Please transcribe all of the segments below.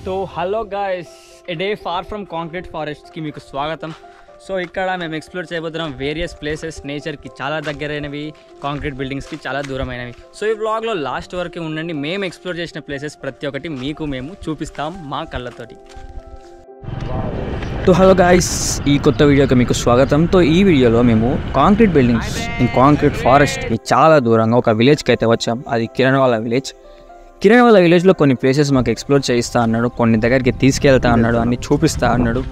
So hello guys, a day far from concrete ఫారెస్ట్కి మీకు స్వాగతం. సో ఇక్కడ మేము ఎక్స్ప్లోర్ చేయబోతున్నాం వేరియస్ ప్లేసెస్, నేచర్కి చాలా దగ్గరైనవి, కాంక్రీట్ బిల్డింగ్స్కి చాలా దూరమైనవి. సో ఈ వ్లాగ్లో లాస్ట్ వరకు ఉండండి. మేము ఎక్స్ప్లోర్ చేసిన ప్లేసెస్ ప్రతి ఒక్కటి మీకు మేము చూపిస్తాం మా కళ్ళతోటి. సో హలో గాయ్స్, ఈ కొత్త వీడియోకి మీకు స్వాగతం. సో ఈ వీడియోలో మేము కాంక్రీట్ బిల్డింగ్స్ ఇన్ కాంక్రీట్ ఫారెస్ట్కి చాలా దూరంగా ఒక విలేజ్కి అయితే వచ్చాం. అది కిరణవాల విలేజ్. కిరణవాల విలేజ్లో కొన్ని ప్లేసెస్ మాకు ఎక్స్ప్లోర్ చేయిస్తా అన్నాడు, కొన్ని దగ్గరికి తీసుకెళ్తా అన్నాడు, అన్ని చూపిస్తా అన్నాడు.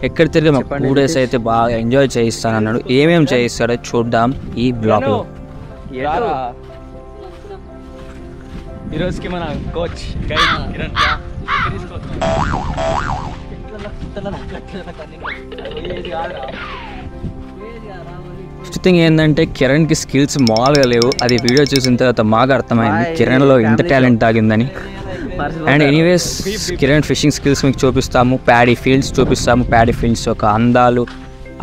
ఎక్కడ తిరిగి మాకు 2 days అయితే బాగా ఎంజాయ్ చేయిస్తాను అన్నాడు. ఏమేమి చేయిస్తాడో చూద్దాం ఈ బ్లాగ్లో. ఈరోజుకి మన కోచ్ కిరణ్ ఫస్ట్ థింగ్ ఏంటంటే కిరణ్కి స్కిల్స్ మామూలుగా లేవు. అది వీడియో చూసిన తర్వాత మాకు అర్థమైంది కిరణ్లో ఎంత టాలెంట్ తాగిందని. And anyways Kiran fishing skills మీకు చూపిస్తాము, ప్యాడీ ఫీల్డ్స్ చూపిస్తాము, ప్యాడీ ఫీల్డ్స్ యొక్క అందాలు,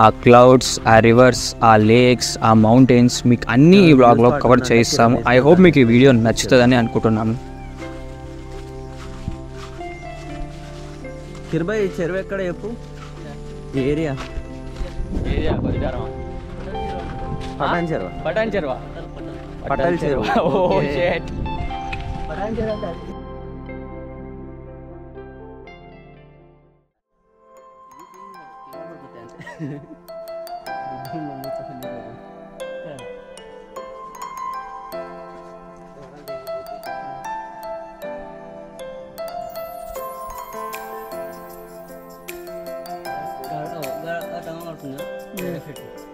ఆ క్లౌడ్స్, ఆ రివర్స్, ఆ లేక్స్, ఆ మౌంటైన్స్ మీకు అన్నీ ఈ బ్లాగ్లో కవర్ చేయిస్తాము. ఐ హోప్ మీకు ఈ వీడియో నచ్చుతుందని అనుకుంటున్నాము. కిర్బాయ్ చెరువు ఎక్కడ చెప్పు? ఏరియా పటాన్ చెరువు. పటాన్ చెరువా? పటాల్ చెరువు. Oh shit. పటాన్ చెరువు అంటే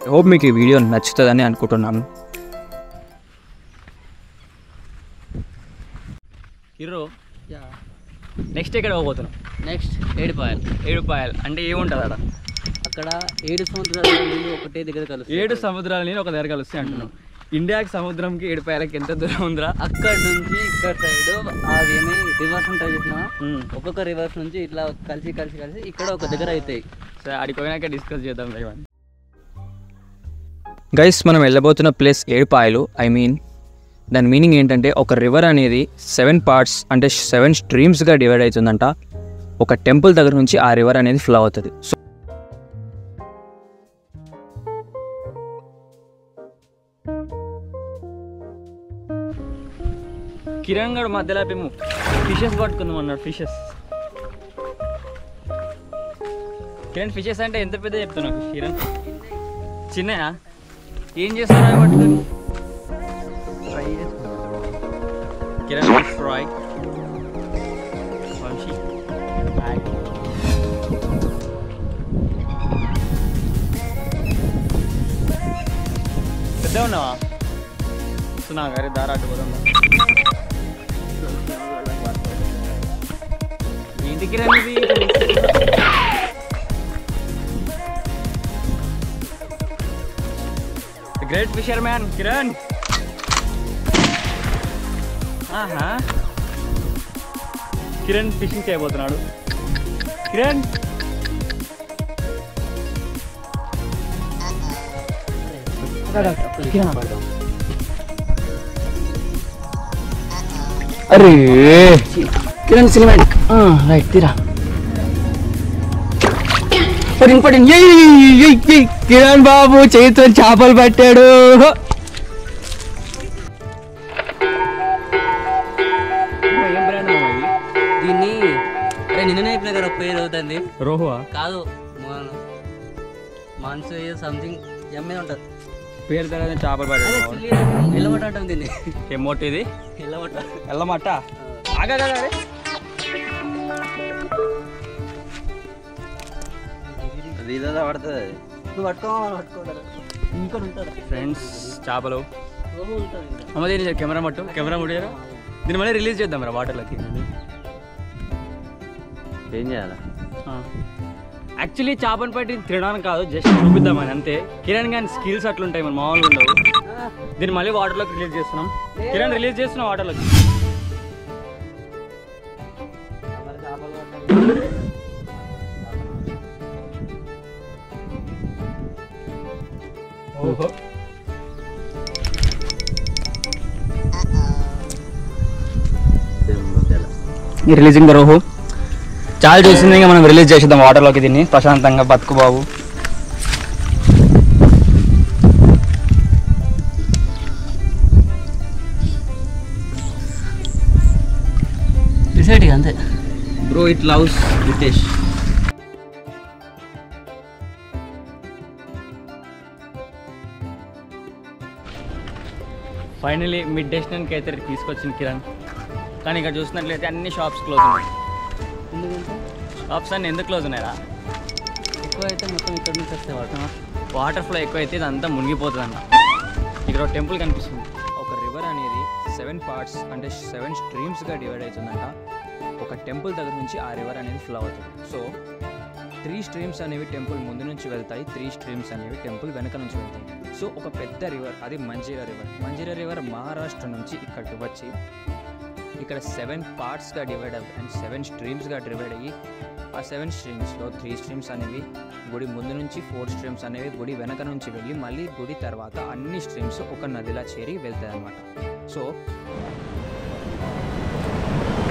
ఐ హోప్ మీకు ఈ వీడియో నచ్చుతుందని అనుకుంటున్నాను. హీరో నెక్స్ట్ ఎక్కడ పోతున్నాం? నెక్స్ట్ ఏడుపాయలు. ఏడుపాయలు అంటే ఏముంటుంది అక్కడ? అక్కడ 7 సముద్రాల నీళ్ళు ఒకటే దగ్గర కలుస్తాయి. 7 సముద్రాల నీళ్ళు ఒక దగ్గర కలుస్తాయి అంటున్నాం. ఇండియాకి సముద్రంకి ఏడుపాయలకి ఎంత దూరం ఉందిరా? అక్కడ నుంచి ఇక్కడ సైడ్ అవేమి రివర్స్ ఉంటాయి చూసినా, ఒక్కొక్క రివర్స్ నుంచి ఇట్లా కలిసి కలిసి కలిసి ఇక్కడ ఒక దగ్గర అవుతాయి. సరే అడిగి పోయినాక డిస్కస్ చేద్దాం. గైస్, మనం వెళ్ళబోతున్న ప్లేస్ ఏడుపాయలు. ఐ మీన్ దాని మీనింగ్ ఏంటంటే ఒక రివర్ అనేది 7 parts అంటే 7 streamsగా డివైడ్ అవుతుందంట. ఒక టెంపుల్ దగ్గర నుంచి ఆ రివర్ అనేది ఫ్లో అవుతుంది. సో కిరణ్ గడ్ మధ్యలో మేము ఫిషెస్ పట్టుకుందాం అన్నాడు. ఫిషెస్ కిరణ్, ఫిషెస్ అంటే ఎంత పెద్ద చెప్తున్నావు కిరణ్? చిన్నయా? ఏం చేస్తున్నావు పట్టుకుని? కిరణ్ ఫ్రై వంశీ పెద్ద ఉన్నావా? వస్తున్నా గారి దారా అటు పోదాం. ఏంటి కిరణ్ ఇది? Great fissure man Kiran. ఆహా, కిరణ్ ఫిషింగ్ చేయబోతున్నాడు. కిరణ్ అరే కిరణ్ సినిమా రైట్ తీరా పడిన కిరణ్ బాబు చేతితో చేపలు పట్టాడు. దీన్ని అరే నిన్ననే అయిపోయిన కదా పేరు అవుతుంది. రోహువా? కాదు, మాన్సు సంథింగ్ ఎమ్మే ఉంటుంది పేరు తర్వాత చేపలు పట్టాడు. ఎల్లమట అంటాం దీన్ని. ఏమోటి ఇది? ఎల్లమట. ఎల్లమట. ఆగా పడుతుంది. నువ్వు పట్టుకోవాలి ఇంకోటి ఉంటుంది ఫ్రెండ్స్. చేపలు ఉంటుంది. అమ్మ దీని కెమెరా ముట్టారు. దీన్ని మళ్ళీ రిలీజ్ చేద్దాం రా వాటర్లోకి. ఏం చేయాలి? యాక్చువల్లీ చేపను పట్టి తినడానికి కాదు, జస్ట్ చూపిద్దామని అంతే. కిరణ్ గాని స్కిల్స్ అట్లుంటాయి, మన మామూలుగా ఉండవు. దీన్ని మళ్ళీ వాటర్లోకి రిలీజ్ చేస్తున్నాం. కిరణ్ రిలీజ్ చేస్తున్నాం వాటర్లోకి. ఓహో, రిలీజింగ్ ద రోహో. చాలా చూసింది, ఇంకా మనం రిలీజ్ చేసేద్దాం వాటర్లోకి దీన్ని ప్రశాంతంగా. బతుకు బాబు. డిసైడ్ అంతే bro it loves Ritesh. Finally mid డెస్టినేషన్కి అయితే తీసుకొచ్చింది కిరణ్. కానీ ఇక్కడ చూసినట్లయితే అన్ని షాప్స్ క్లోజ్ ఉన్నాయి. ఎందుకంటే షాప్స్ అన్నీ ఎందుకు క్లోజ్ ఉన్నాయా? ఎక్కువ అయితే మొత్తం ఇక్కడ నుంచి వస్తాయి వాటర్ ఫ్లో ఎక్కువ అయితే ఇదంతా మునిగిపోతుంది అన్న. ఇక్కడ ఒక టెంపుల్ కనిపిస్తుంది. ఒక రివర్ అనేది 7 పార్ట్స్ అంటే 7 స్ట్రీమ్స్గా డివైడ్ అవుతుందంట. ఒక టెంపుల్ దగ్గర నుంచి ఆ రివర్ అనేది ఫ్లో అవుతుంది. సో 3 స్ట్రీమ్స్ అనేవి టెంపుల్ ముందు నుంచి వెళ్తాయి, 3 స్ట్రీమ్స్ అనేవి టెంపుల్ వెనక నుంచి వెళ్తాయి. సో ఒక పెద్ద రివర్ అది మంజీరా రివర్. మంజీరా రివర్ మహారాష్ట్ర నుంచి ఇక్కడికి వచ్చి ఇక్కడ 7 పార్ట్స్గా డివైడ్ అవ్వి అండ్ 7 స్ట్రీమ్స్గా డివైడ్ అయ్యి ఆ 7 స్ట్రీమ్స్లో 3 స్ట్రీమ్స్ అనేవి గుడి ముందు నుంచి, 4 స్ట్రీమ్స్ అనేవి గుడి వెనక నుంచి వెళ్ళి మళ్ళీ గుడి తర్వాత అన్ని స్ట్రీమ్స్ ఒక నదిలా చేరి వెళ్తాయి అన్నమాట. సో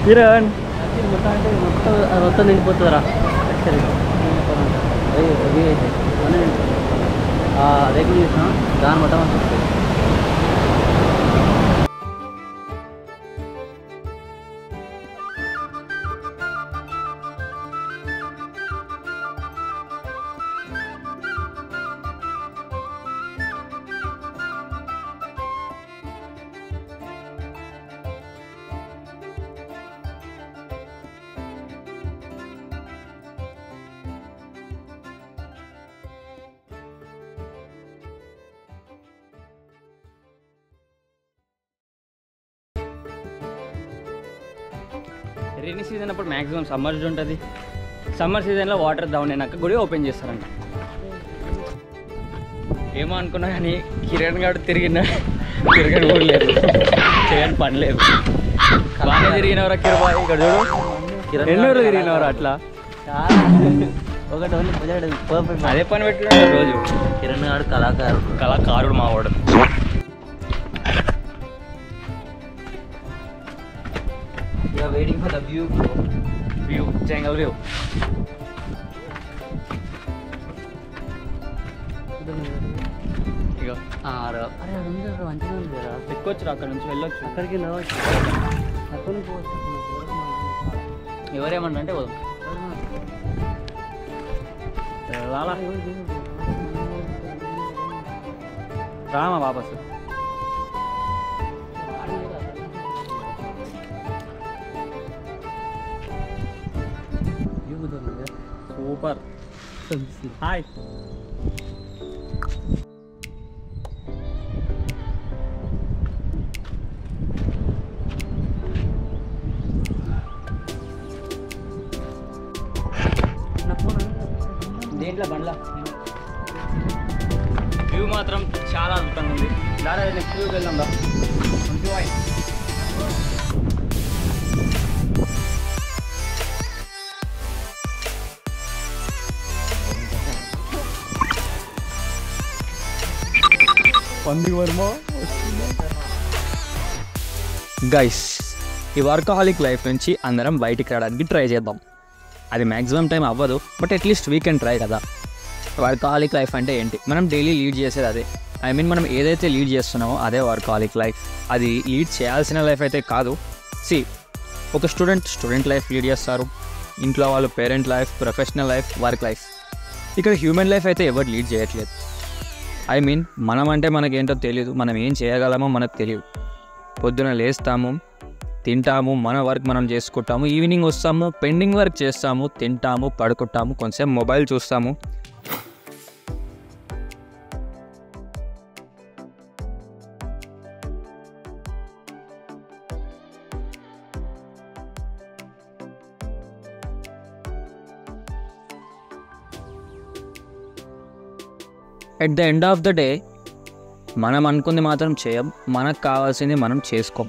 కిరణ్ మొత్తం అంటే మొత్తం నిండిపోతుందిరా. రేకులు చూసినా దాని మొత్తం వస్తుంది. రైనీ సీజన్ అప్పుడు మ్యాక్సిమం సమ్మర్ ఉంటుంది. సమ్మర్ సీజన్లో వాటర్ డౌన్ అయినాక గుడి ఓపెన్ చేస్తారంట. ఏమో అనుకున్నా కానీ కిరణ్ గారు తిరగడం కూడా లేదు, చేయని పని లేదు. బాగా తిరిగినవరా కిరబాయ్? ఇక్కడ చూడు, ఎన్నోరు తిరిగినవరా అట్లా. ఒకటి అదే పని పెట్టుకున్నాడు రోజు. కిరణ్ గారు కళాకారుడు మావాడు. Waiting for the view jungle view. ఇక అరే మంచిగా ఉంది కదా. ఎక్కొచ్చు, అక్కడ నుంచి వెళ్ళొచ్చు. అక్కడికి రావచ్చు, అక్కడి నుంచి పోవచ్చు. ఎవరేమన్నా అంటే పోదాం. రామా వాపస్. సూపర్. హాయ్. దేంట్లో బండ్ల వ్యూ మాత్రం చాలా అద్భుతంగా ఉంది. దారా నెక్స్ట్ వ్యూకి వెళ్దాం రా. గైస్, ఈ వర్కహాలిక్ లైఫ్ నుంచి అందరం బయటికి రావడానికి ట్రై చేద్దాం. అది మ్యాక్సిమం టైం అవ్వదు, but at least we can try కదా. వర్కహాలిక్ లైఫ్ అంటే ఏంటి? మనం డైలీ లీడ్ చేసేది అదే. ఐ మీన్ మనం ఏదైతే లీడ్ చేస్తున్నామో అదే వర్కహాలిక్ లైఫ్. అది లీడ్ చేయాల్సిన లైఫ్ అయితే కాదు. ఒక స్టూడెంట్ లైఫ్ లీడ్ చేస్తారు, ఇంట్లో వాళ్ళు parent life, professional life, work life. ఇక్కడ హ్యూమన్ లైఫ్ అయితే ఎవరు లీడ్ చేయట్లేదు. ఐ మీన్ మనం అంటే మనకేంటో తెలియదు, మనం ఏం చేయగలమో మనకు తెలియదు. పొద్దున లేస్తాము, తింటాము, మన వర్క్ మనం చేసుకుంటాము, ఈవినింగ్ వస్తాము, పెండింగ్ వర్క్ చేస్తాము, తింటాము, పడుకుంటాము, కొంచెం మొబైల్ చూస్తాము. At the end of the day మనం అనుకుంది మాత్రం చేయం, మనకు కావాల్సింది మనం చేసుకోం.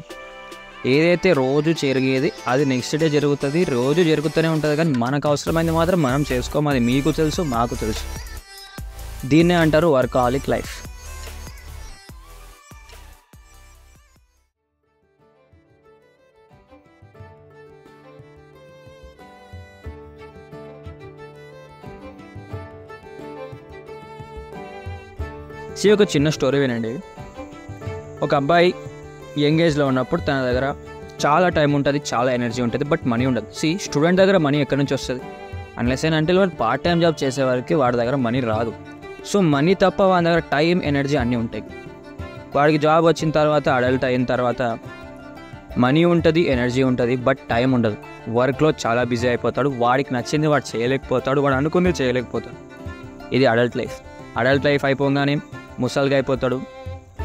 ఏదైతే రోజు జరిగేది అది నెక్స్ట్ డే జరుగుతుంది, రోజు జరుగుతూనే ఉంటుంది. కానీ మనకు అవసరమైంది మాత్రం మనం చేసుకోం. అది మీకు తెలుసు, మాకు తెలుసు. దీన్నే అంటారు వర్కహాలిక్ లైఫ్. ఒక చిన్న స్టోరీ వినండి. ఒక అబ్బాయి యంగ్ ఏజ్లో ఉన్నప్పుడు తన దగ్గర చాలా టైం ఉంటుంది, చాలా ఎనర్జీ ఉంటుంది, బట్ మనీ ఉండదు. స్టూడెంట్ దగ్గర మనీ ఎక్కడి నుంచి వస్తుంది? అన్లెస్ అంటే వాడు పార్ట్ టైం జాబ్ చేసేవారికి వాడి దగ్గర మనీ రాదు. సో మనీ తప్ప వాడి దగ్గర టైం, ఎనర్జీ అన్నీ ఉంటాయి. వాడికి జాబ్ వచ్చిన తర్వాత, అడల్ట్ అయిన తర్వాత మనీ ఉంటుంది, ఎనర్జీ ఉంటుంది, బట్ టైం ఉండదు. వర్క్లో చాలా బిజీ అయిపోతాడు. వాడికి నచ్చింది వాడు చేయలేకపోతాడు, వాడు అనుకుంది చేయలేకపోతాడు. ఇది అడల్ట్ లైఫ్. అడల్ట్ లైఫ్ అయిపోగానే ముసలిగా అయిపోతాడు.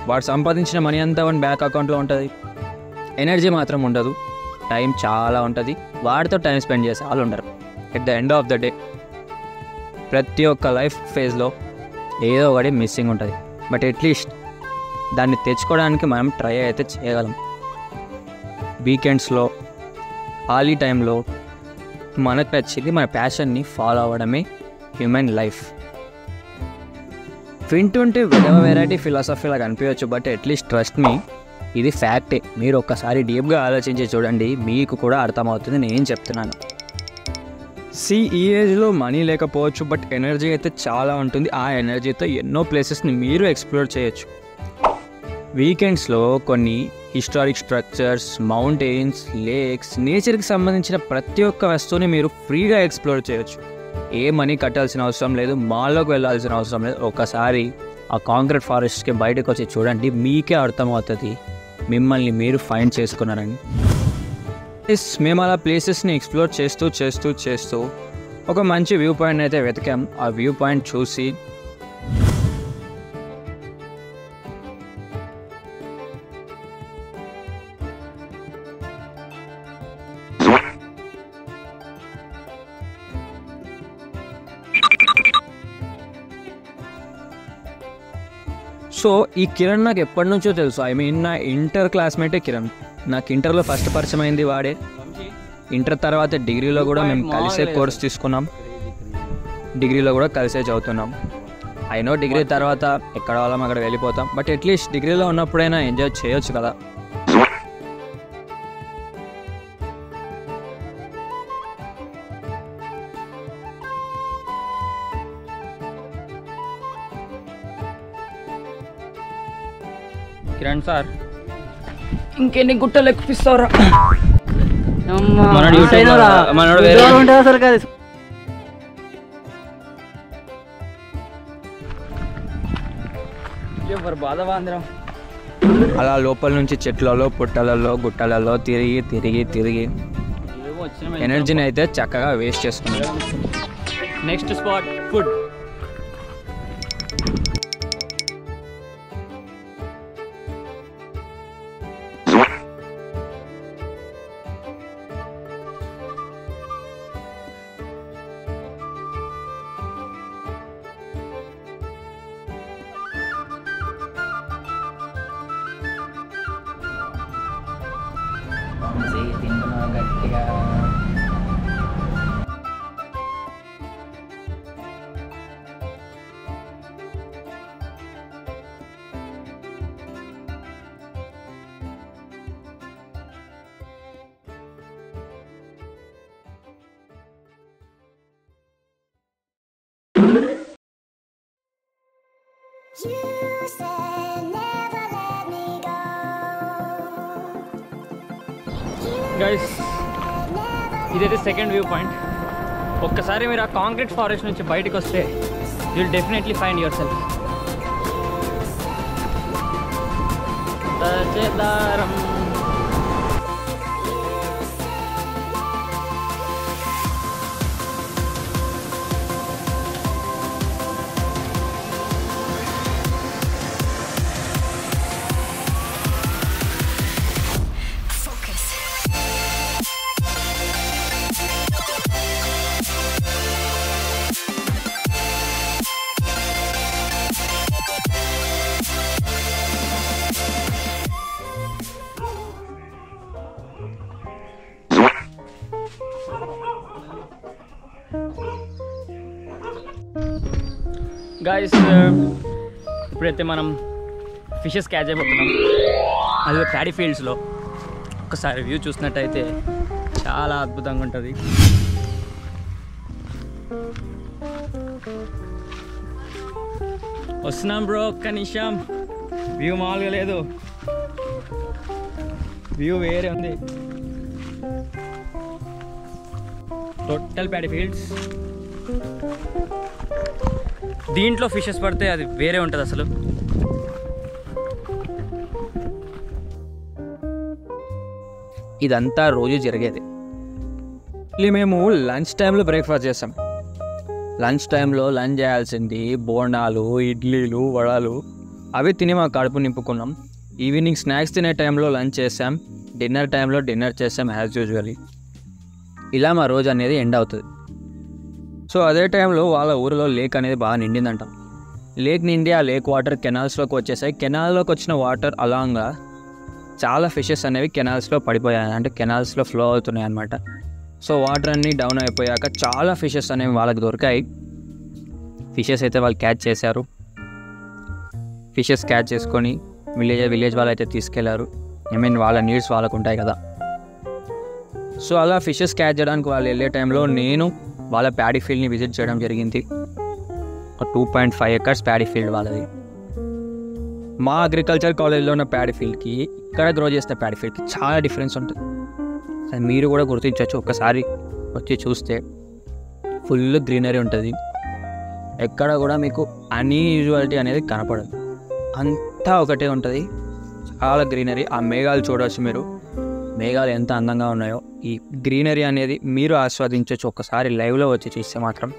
వాడు సంపాదించిన మనీ అంతా వాడి బ్యాంక్ అకౌంట్లో ఉంటుంది. ఎనర్జీ మాత్రం ఉండదు, టైం చాలా ఉంటుంది. వాడితో టైం స్పెండ్ చేసే వాళ్ళు ఉండరు. At the end of the day ప్రతి ఒక్క లైఫ్ ఫేజ్లో ఏదో ఒకటి మిస్సింగ్ ఉంటుంది. బట్ అట్లీస్ట్ దాన్ని తెచ్చుకోవడానికి మనం ట్రై అయితే చేయగలం. వీకెండ్స్లో, ఖాళీ టైంలో మనకు నచ్చింది, మన ప్యాషన్ని ఫాలో అవ్వడమే హ్యూమన్ లైఫ్. వింటుంటే వెరైటీ ఫిలాసఫీలాగా అనిపించవచ్చు, బట్ అట్లీస్ట్ ట్రస్ట్ మీ, ఇది ఫ్యాక్టే. మీరు ఒక్కసారి డీప్గా ఆలోచించి చూడండి, మీకు కూడా అర్థమవుతుంది నేను చెప్తున్నాను. ఈ ఏజ్లో మనీ లేకపోవచ్చు, బట్ ఎనర్జీ అయితే చాలా ఉంటుంది. ఆ ఎనర్జీతో ఎన్నో ప్లేసెస్ని మీరు ఎక్స్ప్లోర్ చేయొచ్చు. వీకెండ్స్లో కొన్ని హిస్టారిక్ స్ట్రక్చర్స్, మౌంటైన్స్, లేక్స్, నేచర్కి సంబంధించిన ప్రతి ఒక్క వస్తువుని మీరు ఫ్రీగా ఎక్స్ప్లోర్ చేయొచ్చు. ఏ మనీ కట్టాల్సిన అవసరం లేదు, మాల్లోకి వెళ్ళాల్సిన అవసరం లేదు. ఒకసారి ఆ కాంక్రీట్ ఫారెస్ట్కి బయటకు వచ్చి చూడండి, మీకే అర్థమవుతుంది మిమ్మల్ని మీరు ఫైండ్ చేసుకున్నారని. మేము అలా ప్లేసెస్ని ఎక్స్ప్లోర్ చేస్తూ ఒక మంచి వ్యూ పాయింట్ అయితే వెతికాం. ఆ వ్యూ పాయింట్ చూసి ఈ కిరణ్ నాకు ఎప్పటి నుంచో తెలుసు. నా ఇంటర్ క్లాస్మేటే కిరణ్. నాకు ఇంటర్లో ఫస్ట్ పరిచయం అయింది వాడే. ఇంటర్ తర్వాత డిగ్రీలో కూడా మేము కలిసే కోర్స్ తీసుకున్నాం, డిగ్రీలో కూడా కలిసే చదువుతున్నాం. అయినో డిగ్రీ తర్వాత ఎక్కడ వాళ్ళం అక్కడ వెళ్ళిపోతాం, బట్ అట్లీస్ట్ డిగ్రీలో ఉన్నప్పుడైనా ఎంజాయ్ చేయొచ్చు కదా. కిరణ్ సార్, ఇంకెన్ని గుట్టలు ఎక్కిస్తారా? అలా లోపల నుంచి చెట్లలో, పుట్టలలో, గుట్టలలో తిరిగి ఎనర్జీని అయితే చక్కగా వేస్ట్ చేసుకున్నాం. Next spot food. గట్టిగా గైస్, ఇదైతే సెకండ్ వ్యూ పాయింట్. ఒక్కసారి మీరు ఆ కాంక్రీట్ ఫారెస్ట్ నుంచి బయటకు వస్తే you will definitely find your self. Guys, ఇప్పుడైతే మనం ఫిషెస్ క్యాచ్ అయిపోతున్నాం. అది ప్యాడీ ఫీల్డ్స్లో. ఒకసారి వ్యూ చూసినట్టయితే చాలా అద్భుతంగా ఉంటుంది. వస్తున్నాం బ్రో, ఒక్క నిమిషం. వ్యూ మామూలుగా లేదు, వ్యూ వేరే ఉంది. Total paddy fields. దీంట్లో ఫిషెస్ పడితే అది వేరే ఉంటుంది అసలు. ఇదంతా రోజు జరిగేది. మేము లంచ్ టైంలో బ్రేక్ఫాస్ట్ చేస్తాం. లంచ్ టైంలో లంచ్ చేయాల్సింది బోండాలు, ఇడ్లీలు, వడలు, అవి తిని మా కడుపు నింపుకున్నాం. ఈవినింగ్ స్నాక్స్ తినే టైంలో లంచ్ చేసాం, డిన్నర్ టైంలో డిన్నర్ చేసాం యాజ్ యూజువల్లీ. ఇలా మా రోజు అనేది ఎండ్ అవుతుంది. సో అదే టైంలో వాళ్ళ ఊరిలో లేక్ అనేది బాగా నిండిందంట. లేక్ నిండి ఆ లేక్ వాటర్ కెనాల్స్లోకి వచ్చేసాయి. కెనాల్లోకి వచ్చిన వాటర్ అలాగా చాలా ఫిషెస్ అనేవి కెనాల్స్లో పడిపోయాయి, అంటే కెనాల్స్లో ఫ్లో అవుతున్నాయి అన్నమాట. సో వాటర్ అన్నీ డౌన్ అయిపోయాక చాలా ఫిషెస్ అనేవి వాళ్ళకి దొరికాయి. ఫిషెస్ అయితే వాళ్ళు క్యాచ్ చేశారు. ఫిషెస్ క్యాచ్ చేసుకొని విలేజ్ వాళ్ళు అయితే తీసుకెళ్లారు. వాళ్ళ నీడ్స్ వాళ్ళకు ఉంటాయి కదా. సో అలా ఫిషెస్ క్యాచ్ చేయడానికి వాళ్ళు వెళ్ళే టైంలో నేను వాళ్ళ ప్యాడీ ఫీల్డ్ని విజిట్ చేయడం జరిగింది. 2.5 acres ప్యాడీ ఫీల్డ్ వాళ్ళది. మా అగ్రికల్చర్ కాలేజ్లో ఉన్న ప్యాడీ ఫీల్డ్కి ఇక్కడ గ్రో చేసిన ప్యాడీ ఫీల్డ్కి చాలా డిఫరెన్స్ ఉంటుంది. అది మీరు కూడా గుర్తించవచ్చు. ఒక్కసారి వచ్చి చూస్తే ఫుల్ గ్రీనరీ ఉంటుంది. ఎక్కడ కూడా మీకు అన్యూజువాలిటీ అనేది కనపడదు, అంతా ఒకటే ఉంటుంది. చాలా గ్రీనరీ. ఆ మేఘాలు చూడవచ్చు మీరు, మేఘాలు ఎంత అందంగా ఉన్నాయో. ఈ గ్రీనరీ అనేది మీరు ఆస్వాదించవచ్చు ఒక్కసారి లైవ్లో వచ్చి చూస్తే మాత్రం.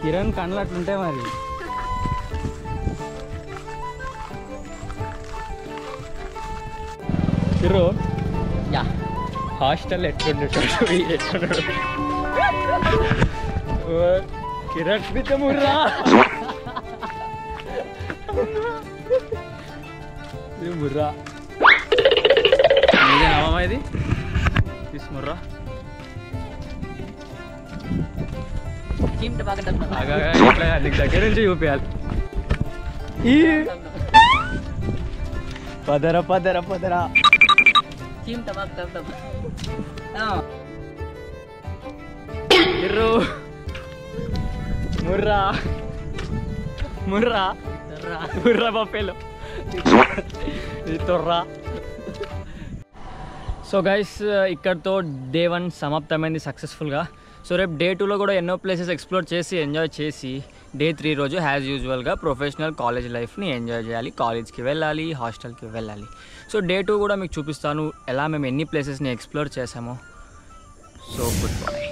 కిరణ్ కళ్ళు అట్లుంటాయి మరి. కిరో యా హాస్టల్ ఎట్లుండేటోడు కిరణ్ బిడ్డ ముర్రా. ఇది ముర్రా నామా, ఇది తీసుముర్రా. దగ్గర నుంచి చూపించాలి. పదరా పదరా పదరా ముర్రా ముర్రా ముర్రా పప్పేలో తొర్రా. సో గైస్, ఇక్కడితో డే 1 సమాప్తమైంది సక్సెస్ఫుల్గా. సో రేపు డే 2లో కూడా ఎన్నో ప్లేసెస్ ఎక్స్ప్లోర్ చేసి ఎంజాయ్ చేసి డే 3 రోజు యాజ్ యూజువల్గా ప్రొఫెషనల్ కాలేజ్ లైఫ్ని ఎంజాయ్ చేయాలి. కాలేజ్కి వెళ్ళాలి, హాస్టల్కి వెళ్ళాలి. సో డే 2 కూడా మీకు చూపిస్తాను ఎలా మేము ఎన్ని ప్లేసెస్ని ఎక్స్ప్లోర్ చేసామో. So good bye.